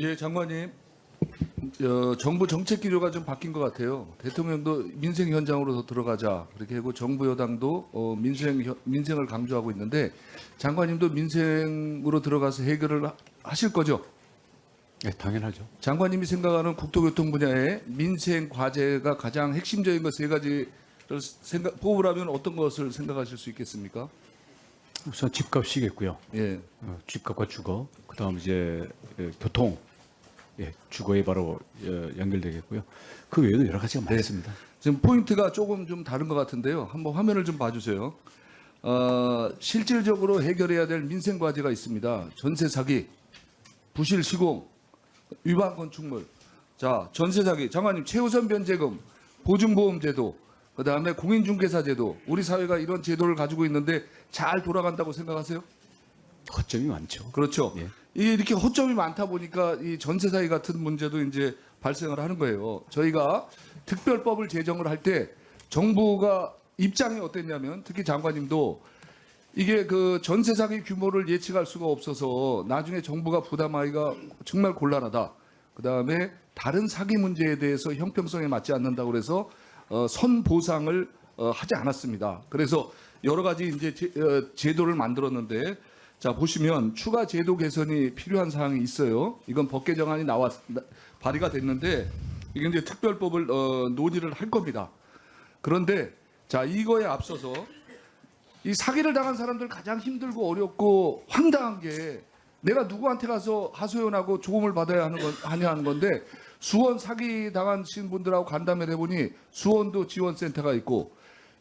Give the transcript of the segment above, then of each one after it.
예, 장관님. 정부 정책 기조가 좀 바뀐 것 같아요. 대통령도 민생 현장으로 더 들어가자 그렇게 하고 정부 여당도 민생을 강조하고 있는데 장관님도 민생으로 들어가서 해결을 하실 거죠? 네, 당연하죠. 장관님이 생각하는 국토교통 분야의 민생 과제가 가장 핵심적인 것 세 가지를 뽑으라면 어떤 것을 생각하실 수 있겠습니까? 우선 집값이겠고요. 예. 집값과 주거, 그다음 이제 교통, 주거에 바로 연결되겠고요. 그 외에도 여러 가지가 많습니다. 지금 포인트가 조금 좀 다른 것 같은데요. 한번 화면을 좀 봐주세요. 실질적으로 해결해야 될 민생 과제가 있습니다. 전세 사기, 부실 시공, 위반 건축물. 자, 전세 사기. 장관님, 최우선 변제금, 보증보험 제도, 그다음에 공인중개사 제도. 우리 사회가 이런 제도를 가지고 있는데 잘 돌아간다고 생각하세요? 허점이 많죠. 그렇죠. 예. 이게 이렇게 허점이 많다 보니까 이 전세 사기 같은 문제도 이제 발생을 하는 거예요. 저희가 특별법을 제정을 할 때 정부가 입장이 어땠냐면 특히 장관님도 이게 그 전세 사기 규모를 예측할 수가 없어서 나중에 정부가 부담하기가 정말 곤란하다. 그다음에 다른 사기 문제에 대해서 형평성에 맞지 않는다고 그래서 선보상을 하지 않았습니다. 그래서 여러 가지 이제 제도를 만들었는데 자 보시면 추가 제도 개선이 필요한 사항이 있어요. 이건 법 개정안이 발의가 됐는데 이게 이제 특별법을 논의를 할 겁니다. 그런데 자 이거에 앞서서 이 사기를 당한 사람들 가장 힘들고 어렵고 황당한 게 내가 누구한테 가서 하소연하고 조언을 받아야 하는 건데 수원 사기 당하신 분들하고 간담회를 해보니 수원도 지원센터가 있고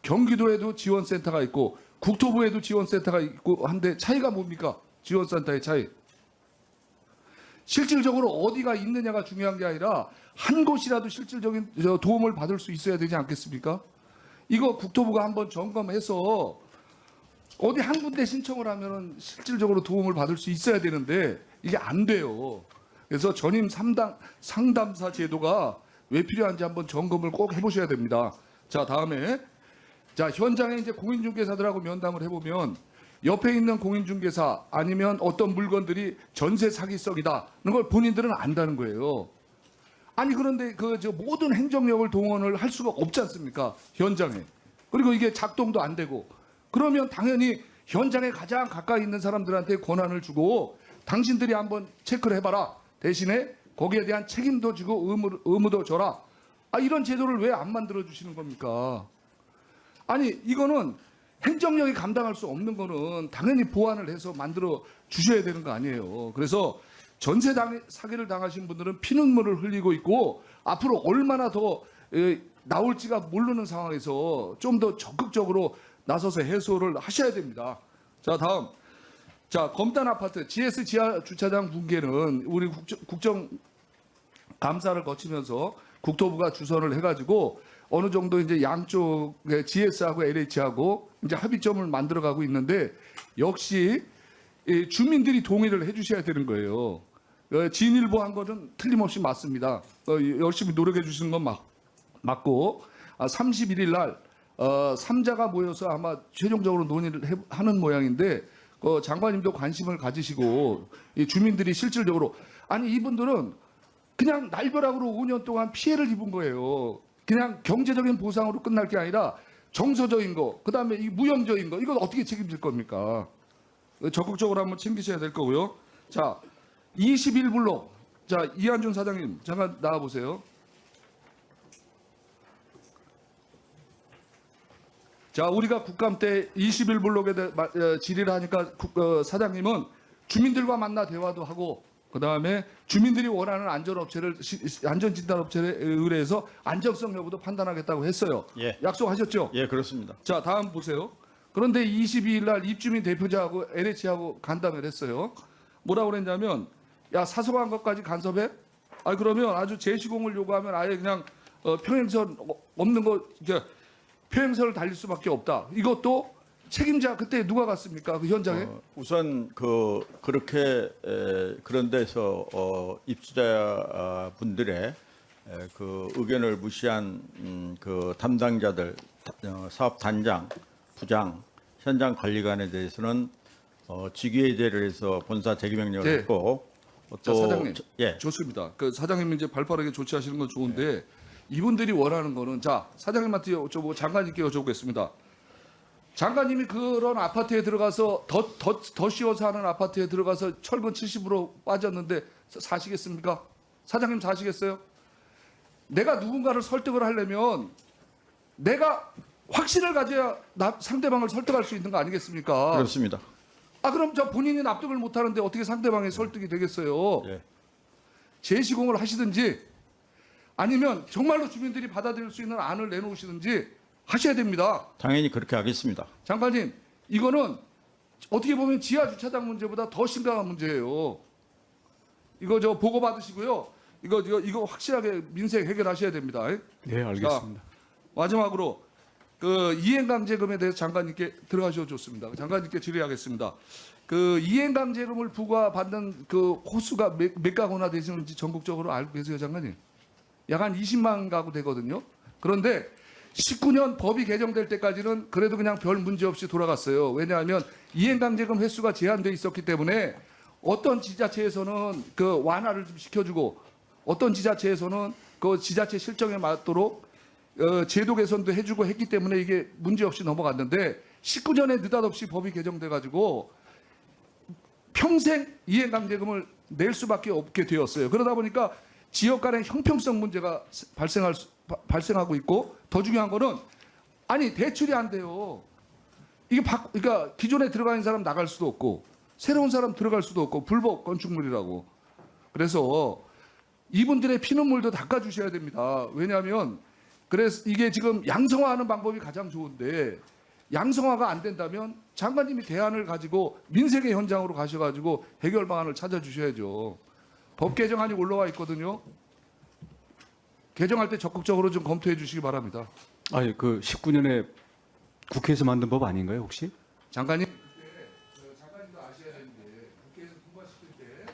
경기도에도 지원센터가 있고 국토부에도 지원센터가 있고 한데 차이가 뭡니까? 지원센터의 차이. 실질적으로 어디가 있느냐가 중요한 게 아니라 한 곳이라도 실질적인 도움을 받을 수 있어야 되지 않겠습니까? 이거 국토부가 한번 점검해서 어디 한 군데 신청을 하면은 실질적으로 도움을 받을 수 있어야 되는데 이게 안 돼요. 그래서 전임 상담사 제도가 왜 필요한지 한번 점검을 꼭 해보셔야 됩니다. 자, 다음에 자 현장에 이제 공인중개사들하고 면담을 해보면 옆에 있는 공인중개사 아니면 어떤 물건들이 전세 사기성이다는 걸 본인들은 안다는 거예요. 아니 그런데 저 모든 행정력을 동원을 할 수가 없지 않습니까? 현장에. 그리고 이게 작동도 안 되고 그러면 당연히 현장에 가장 가까이 있는 사람들한테 권한을 주고 당신들이 한번 체크를 해봐라. 대신에 거기에 대한 책임도 지고 의무도 져라. 이런 제도를 왜 안 만들어 주시는 겁니까? 아니 이거는 행정력이 감당할 수 없는 거는 당연히 보완을 해서 만들어 주셔야 되는 거 아니에요. 그래서 전세 사기를 당하신 분들은 피눈물을 흘리고 있고 앞으로 얼마나 더 나올지가 모르는 상황에서 좀 더 적극적으로 나서서 해소를 하셔야 됩니다. 자 다음 자 검단 아파트 GS 지하 주차장 붕괴는 우리 국정 감사를 거치면서 국토부가 주선을 해가지고 어느 정도 이제 양쪽의 GS하고 LH하고 이제 합의점을 만들어가고 있는데 역시 주민들이 동의를 해주셔야 되는 거예요. 진일보 한 거는 틀림없이 맞습니다. 열심히 노력해 주시는 건 맞고 31일 날 3자가 모여서 아마 최종적으로 논의를 하는 모양인데 장관님도 관심을 가지시고 이 주민들이 실질적으로 아니 이분들은 그냥 날벼락으로 5년 동안 피해를 입은 거예요. 그냥 경제적인 보상으로 끝날 게 아니라 정서적인 거, 그다음에 이 무형적인 거 이걸 어떻게 책임질 겁니까? 적극적으로 한번 챙기셔야 될 거고요. 자, 21블록. 자, 이한준 사장님 잠깐 나와 보세요. 자, 우리가 국감 때 21블록에 질의를 하니까 사장님은 주민들과 만나 대화도 하고 그다음에 주민들이 원하는 안전진단업체에 의뢰해서 안정성 여부도 판단하겠다고 했어요. 예. 약속하셨죠? 예, 그렇습니다. 자, 다음 보세요. 그런데 22일 날 입주민 대표자하고 LH하고 간담회를 했어요. 뭐라고 그랬냐면 야 사소한 것까지 간섭해? 그러면 아주 재시공을 요구하면 아예 그냥 평행선 없는 거 이제 평행선을 달릴 수밖에 없다. 이것도 책임자 그때 누가 갔습니까? 그 현장에? 우선 그렇게 그런 데서 입주자 분들의 그 의견을 무시한 그 담당자들, 사업 단장, 부장, 현장 관리관에 대해서는 직위해제를 해서 본사 대기명령을 네. 했고 자, 사장님. 예. 좋습니다. 그 사장님 이제 발빠르게 조치하시는 건 좋은데 이분들이 원하는 거는 자 사장님한테 여쭤보고 장관님께 여쭤보겠습니다. 장관님이 그런 아파트에 들어가서 더 씌워서 하는 아파트에 들어가서 철근 70으로 빠졌는데 사시겠습니까? 사장님 사시겠어요? 내가 누군가를 설득을 하려면 내가 확신을 가져야 상대방을 설득할 수 있는 거 아니겠습니까? 그렇습니다. 아 그럼 저 본인이 납득을 못 하는데 어떻게 상대방의 설득이 되겠어요? 예. 재시공을 하시든지 아니면 정말로 주민들이 받아들일 수 있는 안을 내놓으시든지 하셔야 됩니다. 당연히 그렇게 하겠습니다. 장관님, 이거는 어떻게 보면 지하 주차장 문제보다 더 심각한 문제예요. 이거 저 보고 받으시고요. 이거 확실하게 민생 해결하셔야 됩니다. 네, 알겠습니다. 마지막으로 그 이행강제금에 대해서 장관님께 들어가셔도 좋습니다. 장관님께 질의하겠습니다. 그 이행강제금을 부과받는 그 호수가 몇 가구나 되시는지 전국적으로 알고 계세요, 장관님? 약 한 20만 가구 되거든요. 그런데 19년 법이 개정될 때까지는 그래도 그냥 별 문제 없이 돌아갔어요. 왜냐하면 이행강제금 횟수가 제한돼 있었기 때문에 어떤 지자체에서는 그 완화를 좀 시켜주고 어떤 지자체에서는 그 지자체 실정에 맞도록 제도 개선도 해주고 했기 때문에 이게 문제 없이 넘어갔는데 19년에 느닷없이 법이 개정돼 가지고 평생 이행강제금을 낼 수밖에 없게 되었어요. 그러다 보니까 지역 간의 형평성 문제가 발생하고 있고 더 중요한 거는 아니 대출이 안 돼요. 이게 그러니까 기존에 들어가 있는 사람 나갈 수도 없고 새로운 사람 들어갈 수도 없고 불법 건축물이라고. 그래서 이분들의 피눈물도 닦아주셔야 됩니다. 왜냐하면 그래서 이게 지금 양성화하는 방법이 가장 좋은데 양성화가 안 된다면 장관님이 대안을 가지고 민생의 현장으로 가셔가지고 해결 방안을 찾아주셔야죠. 법 개정안이 올라와 있거든요. 개정할 때 적극적으로 좀 검토해 주시기 바랍니다. 아니 그 19년에 국회에서 만든 법 아닌가요, 혹시? 장관님, 장관님도 아셔야 되는데 국회에서 통과시킬 때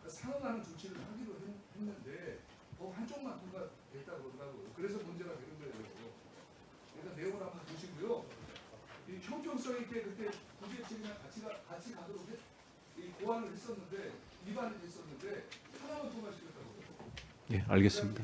상응하는 조치를 하기로 했는데 법 한쪽만 통과됐다고 그러더라고요. 그래서 문제가 되는 거예요. 그래서 내용을 한번 보시고요. 이 형평성 있게 그때 구제책이랑 같이 가도록 고안을 했었는데 위반을 했었는데 하나만 통과시켰다고요. 네, 알겠습니다.